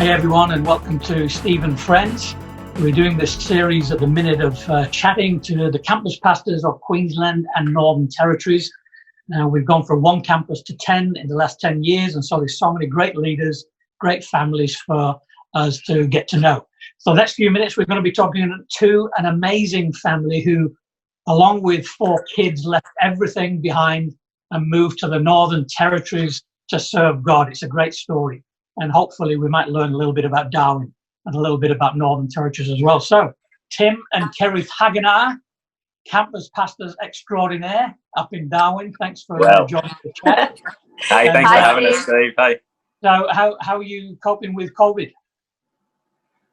Hey everyone, and welcome to Steve and Friends. We're doing this series at the minute of chatting to the campus pastors of Queensland and Northern Territories. Now, we've gone from one campus to 10 in the last 10 years, and so there's so many great leaders, great families for us to get to know. So the next few minutes, we're going to be talking to an amazing family who, along with 4 kids, left everything behind and moved to the Northern Territories to serve God. It's a great story. And hopefully we might learn a little bit about Darwin and a little bit about Northern Territories as well. So, Tim and Kerith Haganah, campus pastors extraordinaire up in Darwin. Thanks for joining the chat. Hey, thanks for having us, Steve. Hey. So, how are you coping with COVID?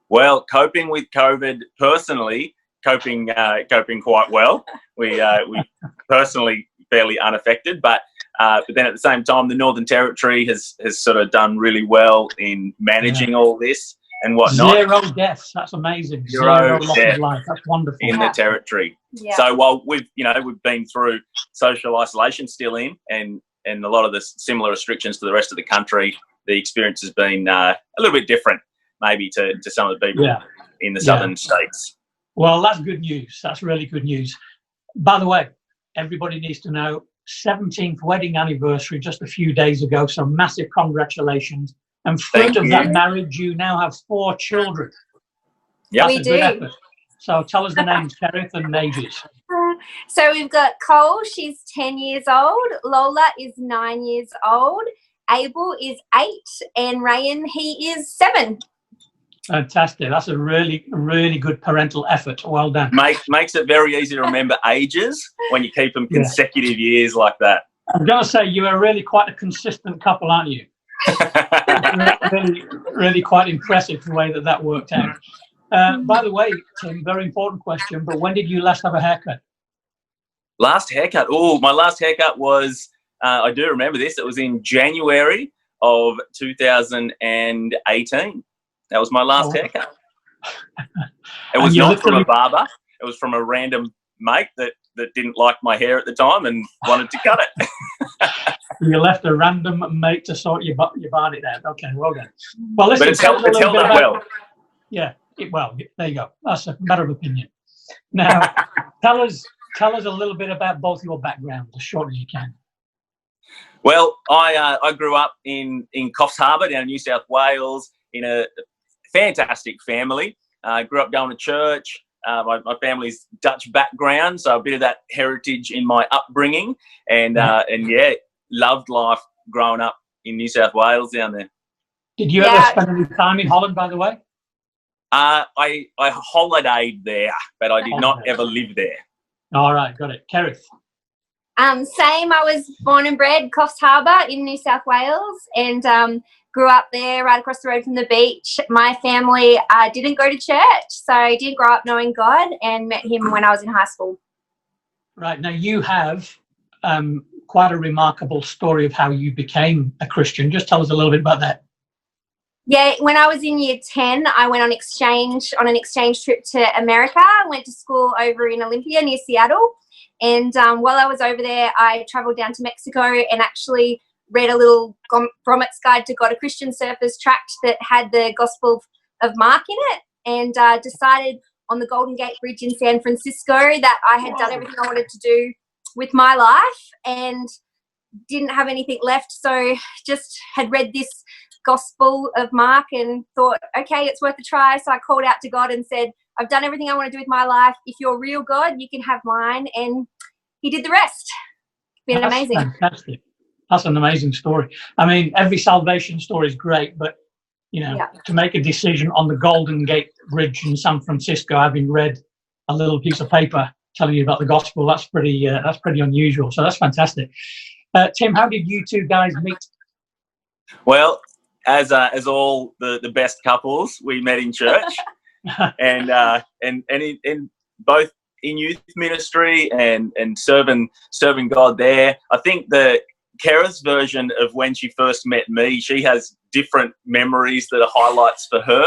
Well, coping with COVID personally, coping quite well. We personally fairly unaffected, but then at the same time, the Northern Territory has sort of done really well in managing all this and whatnot. 0 deaths. That's amazing. 0 loss of life. That's wonderful. In the territory. Yeah. So while we've been through social isolation still and a lot of the similar restrictions to the rest of the country, the experience has been a little bit different maybe to some of the people in the southern states. Well, that's good news. That's really good news. By the way, everybody needs to know 17th wedding anniversary just a few days ago, so massive congratulations. And fruit of that marriage, you now have 4 children. Yeah, we do. Good effort. So tell us the names, Kerith, and ages. So we've got Cole, she's 10 years old. Lola is 9 years old. Abel is 8. And Rayan, he is 7. Fantastic. That's a really, really good parental effort. Well done. Makes it very easy to remember ages when you keep them consecutive years like that. I'm going to say you are really quite a consistent couple, aren't you? really quite impressive the way that worked out. By the way, Tim, very important question, but when did you last have a haircut? Last haircut? Oh, my last haircut was, I do remember this, it was in January of 2018. That was my last haircut. It was not from a barber. It was from a random mate that didn't like my hair at the time and wanted to cut it. You left a random mate to sort your barnet out. Okay, well done. Well, listen, but it's held up well. Yeah, well, there you go. That's a matter of opinion. Now, tell us a little bit about both your backgrounds, as short as you can. Well, I grew up in Coffs Harbour down in New South Wales in a fantastic family. I grew up going to church. My family's Dutch background, so a bit of that heritage in my upbringing, and loved life growing up in New South Wales down there. Did you ever spend any time in Holland, by the way? I holidayed there, but I did not ever live there. All right, got it. Kerith? Same. I was born and bred Coffs Harbour in New South Wales, and grew up there right across the road from the beach. My family didn't go to church, so I did grow up knowing God and met him when I was in high school. Right. Now, you have quite a remarkable story of how you became a Christian. Just tell us a little bit about that. Yeah, when I was in year 10, I went on an exchange trip to America. I went to school over in Olympia near Seattle. And while I was over there, I travelled down to Mexico and actually read a little Gromit's Guide to God, a Christian Surfers tract that had the Gospel of Mark in it, and decided on the Golden Gate Bridge in San Francisco that I had done everything I wanted to do with my life and didn't have anything left. So just had read this Gospel of Mark and thought, okay, it's worth a try. So I called out to God and said, I've done everything I want to do with my life. If you're real, God, you can have mine. And he did the rest. It's been amazing. Fantastic. That's an amazing story. I mean, every salvation story is great, but, to make a decision on the Golden Gate Bridge in San Francisco, having read a little piece of paper telling you about the gospel, that's pretty unusual. So that's fantastic. Tim, how did you two guys meet? Well, as all the best couples, we met in church, and in both in youth ministry and serving God there. I think the Kerith's version of when she first met me, she has different memories that are highlights for her.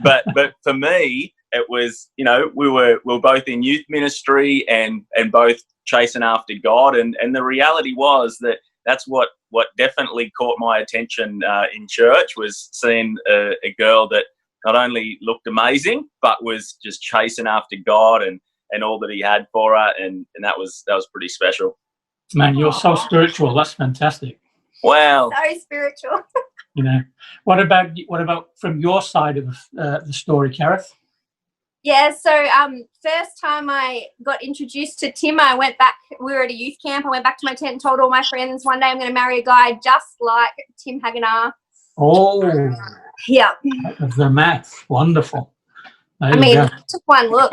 But for me, it was, we were both in youth ministry and both chasing after God, and the reality was that that's what definitely caught my attention in church, was seeing a girl that not only looked amazing, but was just chasing after God and all that He had for her, and that was pretty special. Man, you're so spiritual. That's fantastic. Wow. So spiritual. You know, what about from your side of the story, Kerith? Yeah, so first time I got introduced to Tim, I went back, we were at a youth camp, I went back to my tent and told all my friends, one day I'm going to marry a guy just like Tim Hagenar. Oh, Yeah. the math. Wonderful. There I you mean, go. took one look.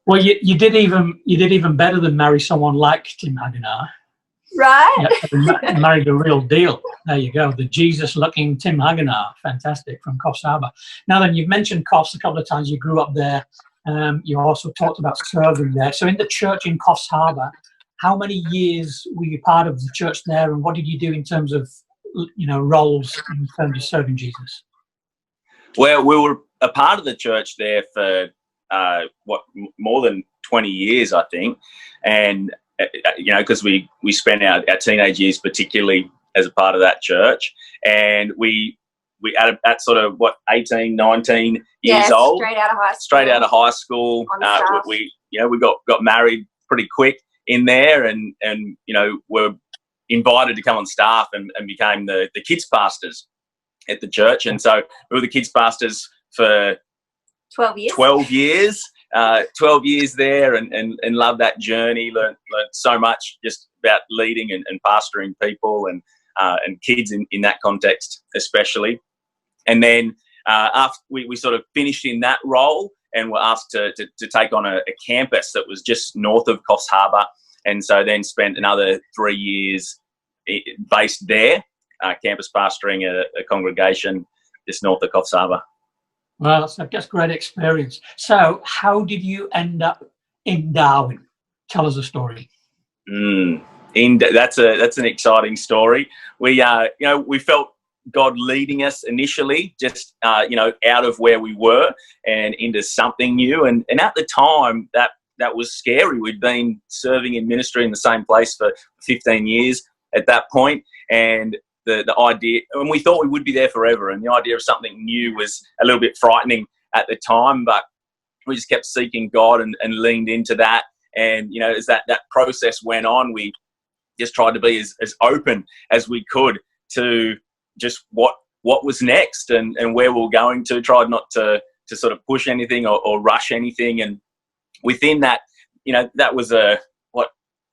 Well, you did even better than marry someone like Tim Hagenar. Right? Yeah, married a real deal. There you go. The Jesus-looking Tim Hagenar. Fantastic, from Coffs Harbour. Now then, you've mentioned Coffs a couple of times. You grew up there. You also talked about serving there. So in the church in Coffs Harbour, how many years were you part of the church there, and what did you do in terms of, roles in terms of serving Jesus? Well, we were a part of the church there for more than 20 years, I think, and because we spent our teenage years particularly as a part of that church, and we at sort of 18, 19 years old, straight out of high school. We got married pretty quick in there, and were invited to come on staff and became the kids pastors at the church. And so we were the kids pastors for 12 years. 12 years there, and loved that journey. Learned so much just about leading and pastoring people and kids in that context especially. And then after we sort of finished in that role, and were asked to take on a campus that was just north of Coffs Harbour, and so then spent another 3 years based there, campus pastoring a congregation just north of Coffs Harbour. Well, that's a great experience. So how did you end up in Darwin? Tell us a story. That's an exciting story. We felt God leading us initially, just out of where we were and into something new. And at the time, that was scary. We'd been serving in ministry in the same place for 15 years at that point, and the idea, and we thought we would be there forever, and the idea of something new was a little bit frightening at the time, but we just kept seeking God and leaned into that. And as that process went on, we just tried to be as open as we could to just what was next and where we were going to. Tried not to sort of push anything or rush anything. And within that, that was a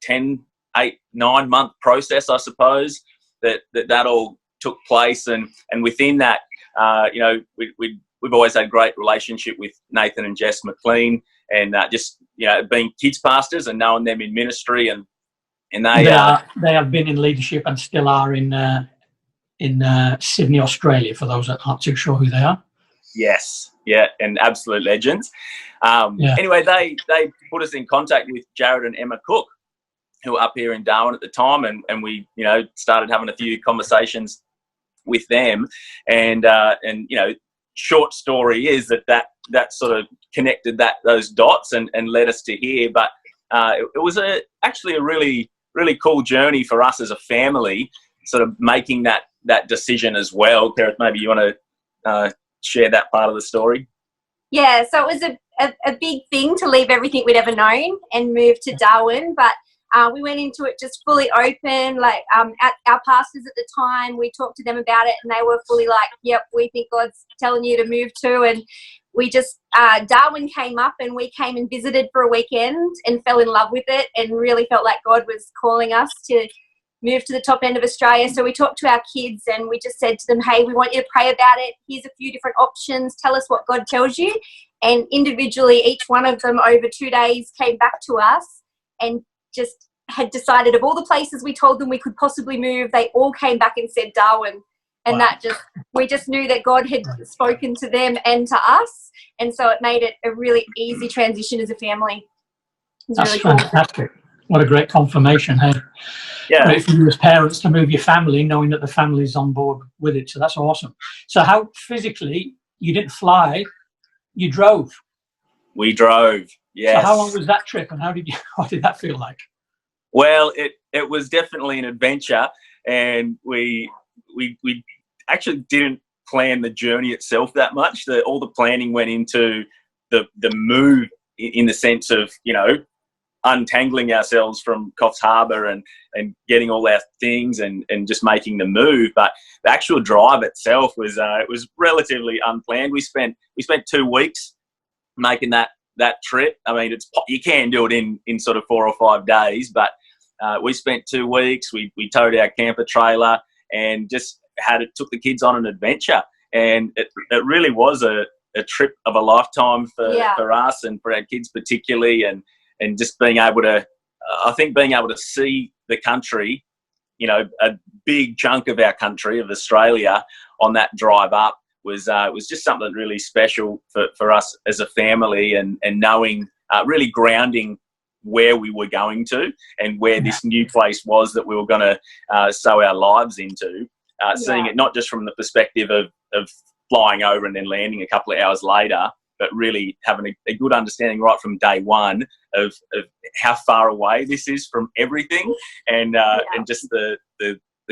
9-month process, I suppose, that all took place. And within that, we've always had great relationship with Nathan and Jess McLean, and just being kids pastors and knowing them in ministry, and they have been in leadership and still are in Sydney, Australia, for those that aren't too sure who they are. Yes, yeah, and absolute legends. Anyway, they put us in contact with Jared and Emma Cook, who were up here in Darwin at the time, and we started having a few conversations with them, and short story is that sort of connected those dots and led us to here. But it was actually a really, really cool journey for us as a family, sort of making that decision as well. Kerith, maybe you want to share that part of the story? Yeah, so it was a big thing to leave everything we'd ever known and move to Darwin, but we went into it just fully open. Like our pastors at the time, we talked to them about it, and they were fully like, yep, we think God's telling you to move to. And we just, Darwin came up, and we came and visited for a weekend and fell in love with it, and really felt like God was calling us to move to the top end of Australia. So we talked to our kids, and we just said to them, hey, we want you to pray about it. Here's a few different options. Tell us what God tells you. And individually, each one of them over 2 days came back to us and just had decided of all the places we told them we could possibly move, they all came back and said Darwin. And wow. We just knew that God had spoken to them and to us. And so it made it a really easy transition as a family. That's really fantastic. Cool. What a great confirmation, hey? Yeah. Great for you as parents to move your family, knowing that the family's on board with it. So that's awesome. So how physically, you didn't fly, you drove? We drove, yes. So how long was that trip, and what did that feel like? Well, it was definitely an adventure, and we actually didn't plan the journey itself that much. All the planning went into the move, in the sense of, you know, untangling ourselves from Coffs Harbour and getting all our things and just making the move. But the actual drive itself was it was relatively unplanned. We spent 2 weeks making that trip. I mean, you can do it in sort of 4 or 5 days, but we spent 2 weeks. We towed our camper trailer and just took the kids on an adventure, and it really was a trip of a lifetime for us and for our kids particularly, and just being able to, I think being able to see the country, you know, a big chunk of our country, of Australia, on that drive up was just something really special for us as a family, and knowing, really grounding where we were going to and where this new place was that we were going to sow our lives into, seeing it not just from the perspective of flying over and then landing a couple of hours later, but really having a good understanding right from day one of how far away this is from everything, and just the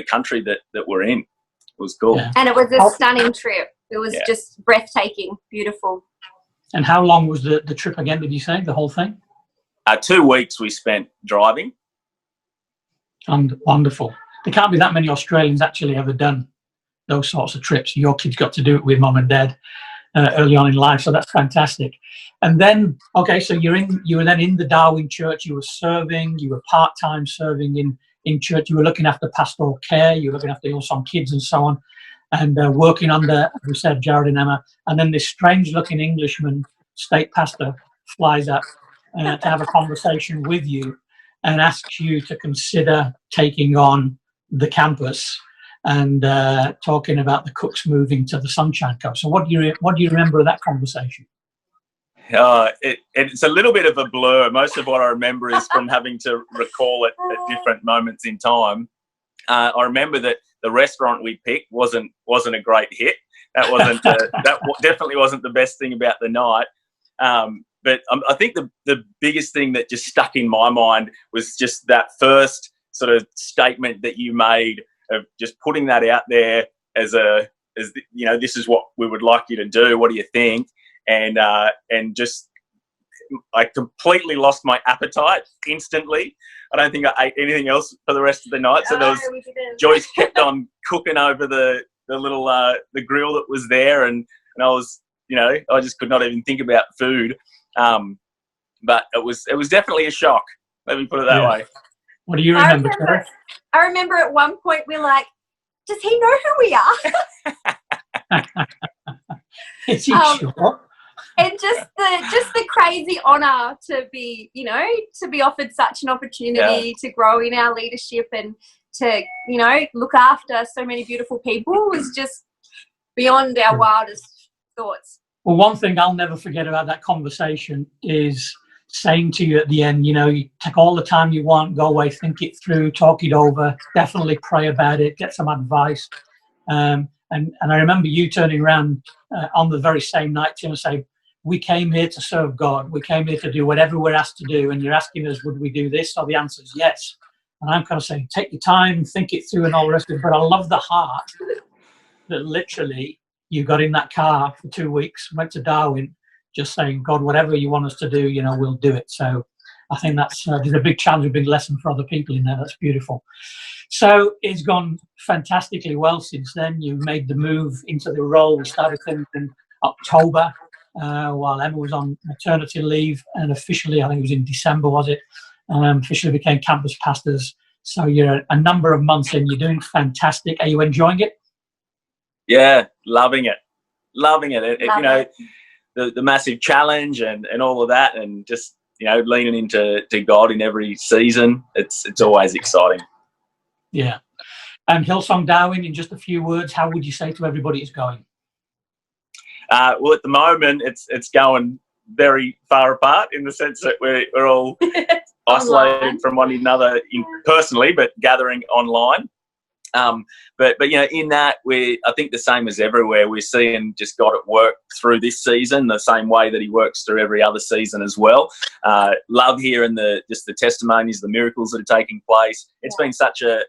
country that we're in. It was cool. Yeah. And it was a stunning trip. It was just breathtaking, beautiful. And how long was the trip again, did you say, the whole thing? 2 weeks we spent driving. And wonderful. There can't be that many Australians actually ever done those sorts of trips. Your kids got to do it with mum and dad early on in life, so that's fantastic. And then, okay, so you were then in the Darwin church. You were serving. You were part-time serving in church. You were looking after pastoral care. You were looking after some kids and so on, and working under, as we said, Jared and Emma. And then this strange-looking Englishman, state pastor, flies up to have a conversation with you and asks you to consider taking on the campus and talking about the Cooks moving to the Sunshine Coast. So what do you remember of that conversation? It's a little bit of a blur. Most of what I remember is from having to recall it at different moments in time. I remember that the restaurant we picked wasn't a great hit. That definitely wasn't the best thing about the night. But I think the biggest thing that just stuck in my mind was just that first sort of statement that you made of just putting that out there as you know, this is what we would like you to do. What do you think? And just I completely lost my appetite instantly. I don't think I ate anything else for the rest of the night. So Joyce kept on cooking over the little the grill that was there, and I was, you know, I just could not even think about food. But it was definitely a shock. Let me put it that way. What do you remember, Kerith? I remember at one point we're like, does he know who we are? Is he sure? And just the crazy honour to be, you know, to be offered such an opportunity to grow in our leadership and to, you know, look after so many beautiful people was just beyond our wildest thoughts. Well, one thing I'll never forget about that conversation is saying to you at the end, you know, you take all the time you want, go away, think it through, talk it over, definitely pray about it, get some advice. And I remember you turning around on the very same night to him and say, we came here to serve God. We came here to do whatever we're asked to do. And you're asking us, would we do this? So the answer is yes. And I'm kind of saying, take your time, think it through and all the rest of it. But I love the heart that literally you got in that car for 2 weeks, went to Darwin, just saying, God, whatever you want us to do, you know, we'll do it. So I think that's there's a big challenge, a big lesson for other people in there. That's beautiful. So it's gone fantastically well since then. You've made the move into the role. We started things in October while Emma was on maternity leave, and officially, I think it was in December, was it? Officially became campus pastors. So you're a number of months in. You're doing fantastic. Are you enjoying it? Yeah, loving it. You know, the massive challenge and all of that, and just, you know, leaning into God in every season. It's always exciting. Yeah. And Hillsong Darwin, in just a few words, how would you say to everybody it's going? Well, at the moment, it's going very far apart in the sense that we're all isolated from one another personally, but gathering online. But in that, I think the same as everywhere, we're seeing just God at work through this season, the same way that he works through every other season as well. Love hearing the testimonies, the miracles that are taking place. It's been such an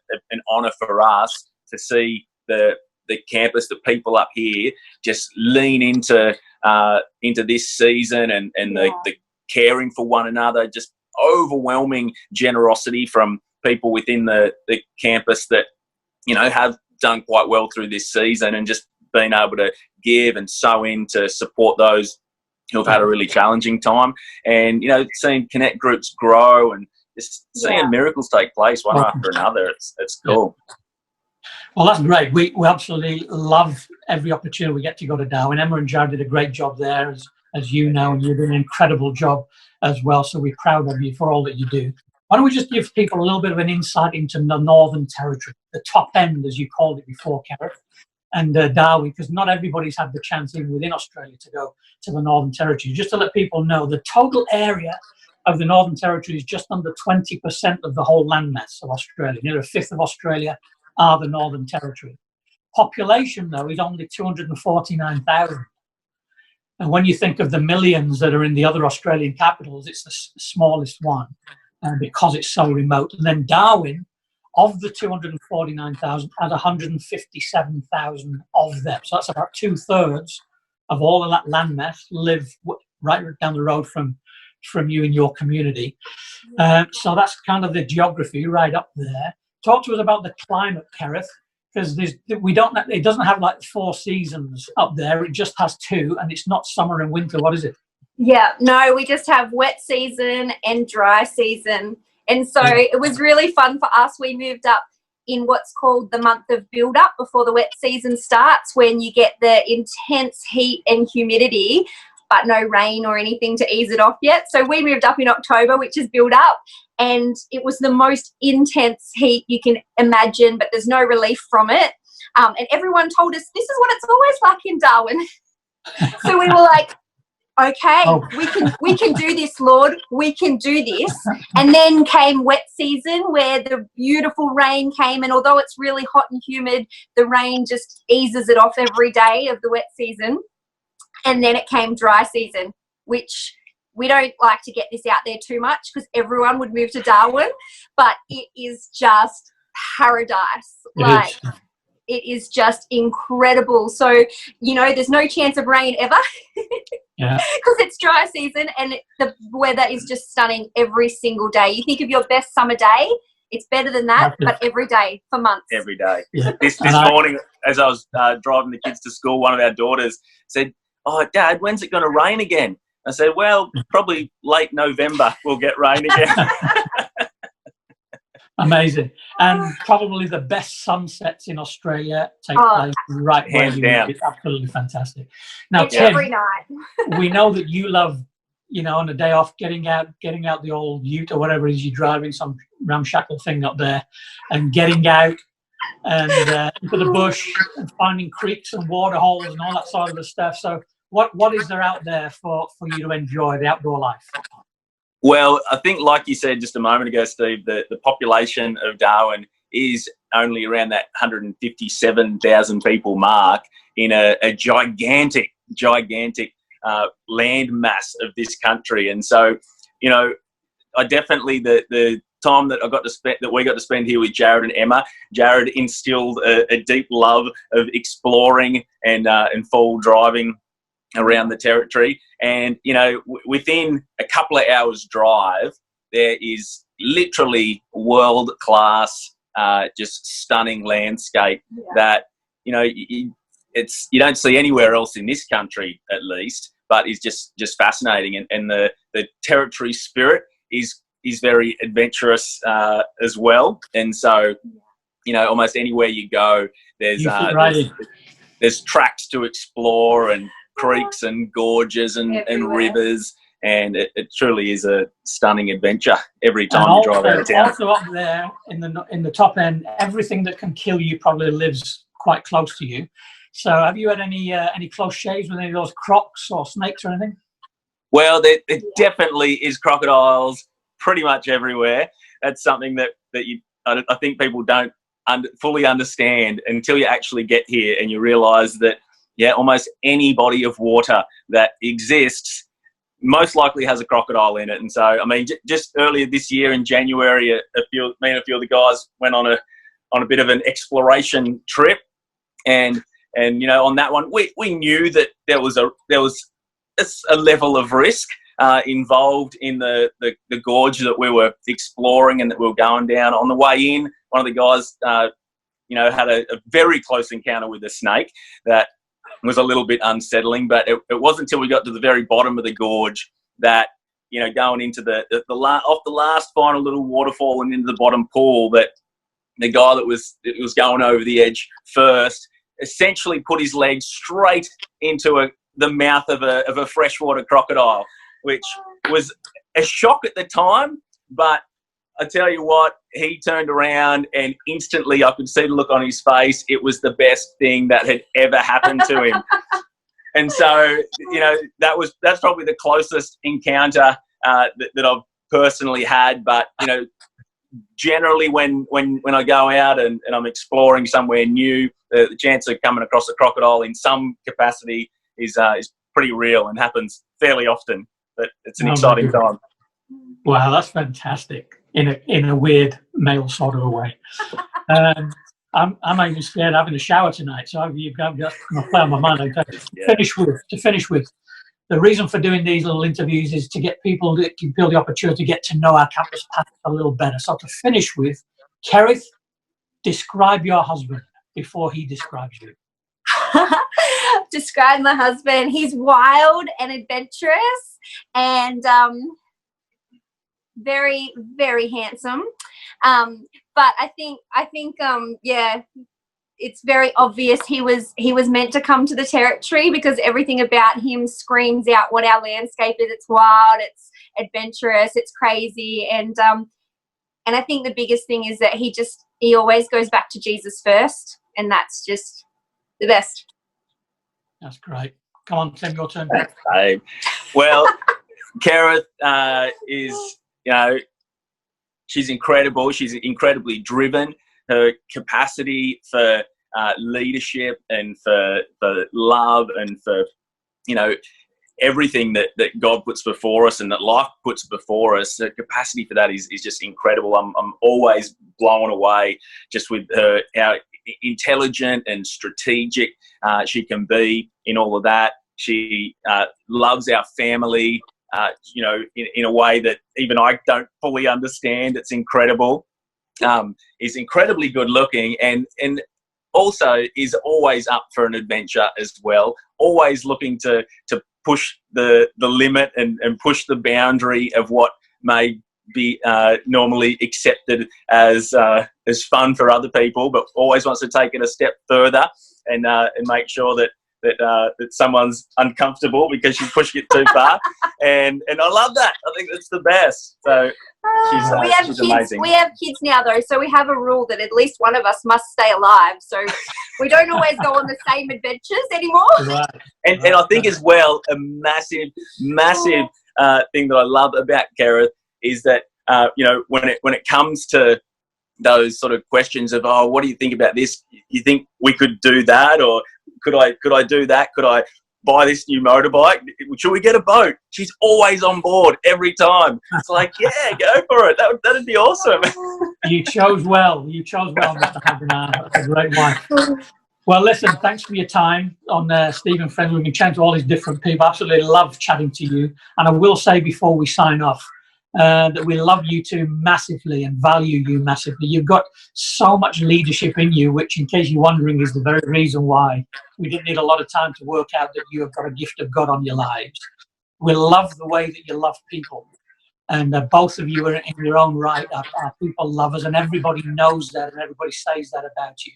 honour for us to see the campus, the people up here just lean into this season and the caring for one another, just overwhelming generosity from people within the campus that, have done quite well through this season, and just being able to give and sow in to support those who have had a really challenging time, and, seeing connect groups grow and just seeing miracles take place one after another. It's cool. Well, that's great. We absolutely love every opportunity we get to go to Darwin. Emma and Jared did a great job there, as you know, and you did an incredible job as well. So we're proud of you for all that you do. Why don't we just give people a little bit of an insight into the Northern Territory, the top end, as you called it before, Kerith, and Darwin, because not everybody's had the chance even within Australia to go to the Northern Territory. Just to let people know, the total area of the Northern Territory is just under 20% of the whole landmass of Australia. Nearly a fifth of Australia are the Northern Territory. Population, though, is only 249,000. And when you think of the millions that are in the other Australian capitals, it's the smallest one because it's so remote. And then Darwin, of the 249,000, has 157,000 of them. So that's about 2/3 of all of that landmass live right down the road from you and your community. So that's kind of the geography right up there. Talk to us about the climate, Kerith, because it doesn't have like 4 seasons up there. It just has 2, and it's not summer and winter. What is it? Yeah, no, we just have wet season and dry season. And so it was really fun for us. We moved up in what's called the month of build-up before the wet season starts, when you get the intense heat and humidity, but no rain or anything to ease it off yet. So we moved up in October, which is build-up, and it was the most intense heat you can imagine, but there's no relief from it. And everyone told us, this is what it's always like in Darwin. So we were like, okay, we can do this, Lord. We can do this. And then came wet season, where the beautiful rain came, and although it's really hot and humid, the rain just eases it off every day of the wet season. And then it came dry season, which we don't like to get this out there too much because everyone would move to Darwin, but it is just paradise. It is just incredible. So, there's no chance of rain ever because it's dry season, and the weather is just stunning every single day. You think of your best summer day, it's better than that, but every day for months. Every day. Yeah. This morning, as I was driving the kids to school, one of our daughters said, "Oh, Dad, when's it going to rain again?" I said, "Well, probably late November we'll get rain again." Amazing. And probably the best sunsets in Australia take place right where you live. It's absolutely fantastic. Now, Tim, every night. We know that you love, on a day off, getting out the old ute or whatever it is you're driving, some ramshackle thing up there, and getting out and into the bush and finding creeks and water holes and all that sort of stuff. So what is there out there for you to enjoy the outdoor life? Well, I think, like you said just a moment ago, Steve, the population of Darwin is only around that 157,000 people mark in a gigantic land mass of this country. And so, I definitely, the time that we got to spend here with Jared and Emma, Jared instilled a deep love of exploring and full driving around the territory. And, within a couple of hours drive, there is literally world-class, just stunning landscape that, you don't see anywhere else in this country, at least, but is just fascinating. And the territory spirit is very adventurous as well. And so, almost anywhere you go, there's tracks to explore, and creeks and gorges and rivers, and it truly is a stunning adventure every time you drive out of town. Also up there in the top end, everything that can kill you probably lives quite close to you. So have you had any close shaves with any of those crocs or snakes or anything? Well, there definitely is crocodiles pretty much everywhere. That's something that I think people don't fully understand until you actually get here and you realise that, yeah, almost any body of water that exists most likely has a crocodile in it. And so, I mean, just earlier this year in January, me and a few of the guys went on a bit of an exploration trip, and you know, on that one, we knew that there was a level of risk involved in the gorge that we were exploring and that we were going down. On the way in, one of the guys, you know, had a very close encounter with a snake that was a little bit unsettling, but it wasn't until we got to the very bottom of the gorge that, you know, going into off the last final little waterfall and into the bottom pool, that the guy that was going over the edge first essentially put his legs straight into the mouth of a freshwater crocodile, which was a shock at the time. But I tell you what, he turned around and instantly I could see the look on his face. It was the best thing that had ever happened to him. And so, you know, that's probably the closest encounter that I've personally had. But, you know, generally when I go out and I'm exploring somewhere new, the chance of coming across a crocodile in some capacity is pretty real and happens fairly often. But it's an exciting time. Wow, that's fantastic in a weird male sort of a way. I'm even scared of having a shower tonight, so you've got to play on my mind. To finish with, the reason for doing these little interviews is to get people to build the opportunity to get to know our campus path a little better. So to finish with, Kerith, describe your husband before he describes you. Describe my husband. He's wild and adventurous and very, very handsome. But I think yeah, it's very obvious he was meant to come to the territory, because everything about him screams out what our landscape is. It's wild, it's adventurous, it's crazy, and I think the biggest thing is that he always goes back to Jesus first, and that's just the best. That's great. Come on, Tim, your turn. Well, Kerith is, you know, she's incredible. She's incredibly driven. Her capacity for leadership and for love and for, you know, everything that God puts before us and that life puts before us, the capacity for that is just incredible. I'm always blown away just with her, how intelligent and strategic she can be in all of that. She loves our family, you know, in a way that even I don't fully understand. It's incredible. Is incredibly good looking and also is always up for an adventure as well. Always looking to push the limit and push the boundary of what may be normally accepted as fun for other people, but always wants to take it a step further and make sure that someone's uncomfortable because she's pushing it too far, and I love that. I think that's the best. So she's amazing. We have kids now though, so we have a rule that at least one of us must stay alive. So we don't always go on the same adventures anymore. Right. And I think as well, a massive thing that I love about Kerith is that you know, when it comes to those sort of questions of, oh, what do you think about this? You think we could do that, or could I do that? Could I buy this new motorbike? Should we get a boat? She's always on board every time. It's like, yeah, go for it. That'd be awesome. You chose well, Mr. Hagenar. That's a great wife. Well, listen, thanks for your time on Stephen Friends. We've been chatting to all these different people. Absolutely love chatting to you. And I will say before we sign off, that we love you two massively and value you massively. You've got so much leadership in you, which, in case you're wondering, is the very reason why we didn't need a lot of time to work out that you have got a gift of God on your lives. We love the way that you love people, and both of you are in your own right are people lovers, and everybody knows that, and everybody says that about you.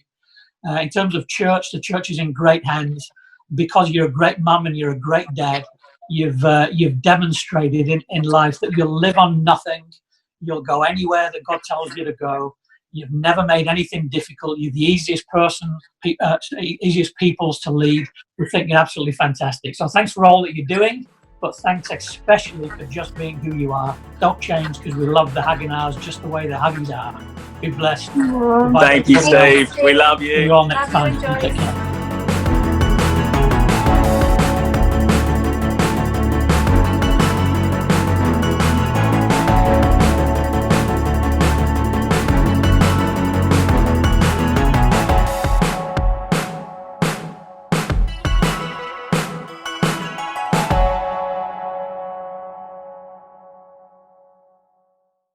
In terms of church, the church is in great hands because you're a great mum and you're a great dad. You've demonstrated in life that you'll live on nothing. You'll go anywhere that God tells you to go. You've never made anything difficult. You're the easiest easiest peoples to lead. We think you're absolutely fantastic. So thanks for all that you're doing, but thanks especially for just being who you are. Don't change, because we love the Hagenars just the way the Haggies are. Be blessed. Oh, Goodbye. Thank you, Everyone. Steve. We love See you you. all next Love you time. and Take Joyce. care.